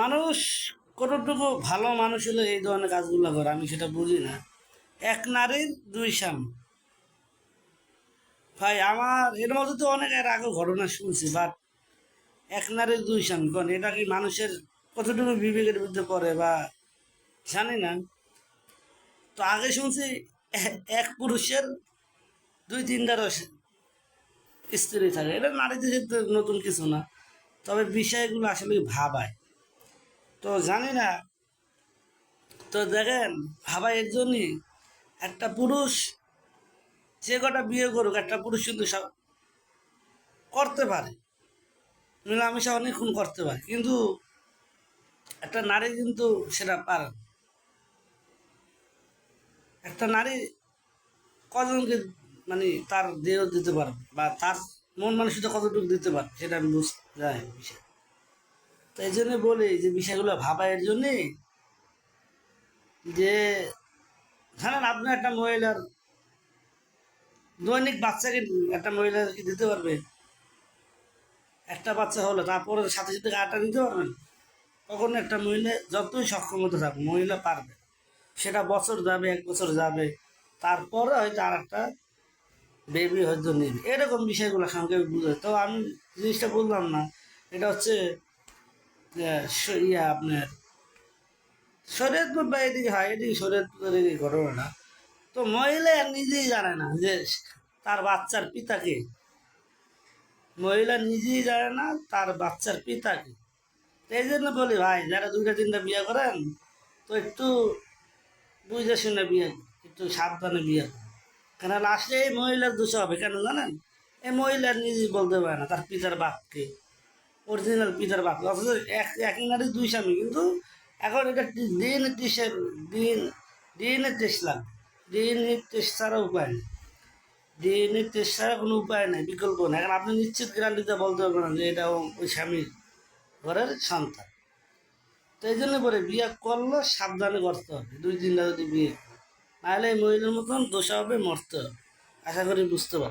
মানুষ কতটুকু ভালো মানুষ হলে এই ধরনের কাজগুলো করে আমি সেটা বুঝি না। এক নারীর দুই স্বামী, ভাই আমার এর মধ্যে তো অনেক এর আগে ঘটনা শুনছি, বাট এক নারীর দুই স্বামী কারণ এটা কি মানুষের কতটুকু বিবেকের ভিতরে পড়ে বা জানি না। তো আগে শুনছি এক পুরুষের দুই তিনটারও স্ত্রী থাকে, এটা নারীদের ক্ষেত্রে নতুন কিছু না, তবে বিষয়গুলো আসলে ভাবায়। তো জানি না, তো দেখেন ভাবায় এর জন্যই একটা পুরুষ যে কটা বিয়ে করুক, একটা পুরুষ কিন্তু সব করতে পারে, মেলামেশা অনেকক্ষণ করতে পারে, কিন্তু একটা নারী কিন্তু সেটা পারে না। একটা নারী কজনকে মানে তার দেহ দিতে পারবে বা তার মন মানসিকতা কতটুকু দিতে পারবে সেটা আমি বুঝতে যাই বিষয়। তো এই জন্য বলি যে বিষয়গুলো ভাবা এর জন্যে যে জানেন আপনি একটা মহিলার দৈনিক বাচ্চাকে একটা মহিলাকে দিতে পারবে, একটা বাচ্চা হলো তারপরে সাথে সাথে আটা দিতে পারবেন? কখনো একটা মহিলা যতই সক্ষমতা থাকুক মহিলা পারবে, সেটা বছর যাবে, এক বছর যাবে, তারপরে হয়তো আর একটা বেবি হয়তো নেবে, এরকম বিষয়গুলো সঙ্গে বুঝে। তো আমি জিনিসটা বললাম না, এটা হচ্ছে আপনার শরীয়তপুর বা এদিকে হয়, এদিকে শরীয়তপুরের এদিকে ঘটনা। তো মহিলা নিজেই জানে না যে তার বাচ্চার পিতাকে, মহিলা নিজেই জানে না তার বাচ্চার পিতাকে। এই জন্য বলি ভাই, যারা দুইটা তিনটা বিয়ে করেন তো একটু বুঝে শুনে বিয়ে, একটু সাবধানে বিয়ে করেন। কেন লাস্টে এই মহিলার দোষ হবে কেন জানেন? এই মহিলার নিজেই বলতে পারে না তার পিতার বাপকে, অরিজিনাল পিতার বাপকে, অথচ একই নারীর দুই স্বামী, কিন্তু এখন এটা ডিএনএ টেস্টের ডিএনএ টেস্ট লাগবে, ডিএনএ টেস্ট ছাড়া উপায় নেই, ডিএনএ টেস্ট ছাড়া কোনো উপায় নেই, বিকল্প নেই। এখন আপনি নিশ্চিত গ্যারান্টিতে বলতে পারবেন না যে এটা ওই স্বামীর ঘরের সন্তান। তো এই জন্য বলে বিয়ে করলে সাবধানে করতে হবে, দুই তিনটা যদি বিয়ে, নাহলে এই মহিলার মতন দোষা হবে, মরতে হবে। আশা করি বুঝতে পারো।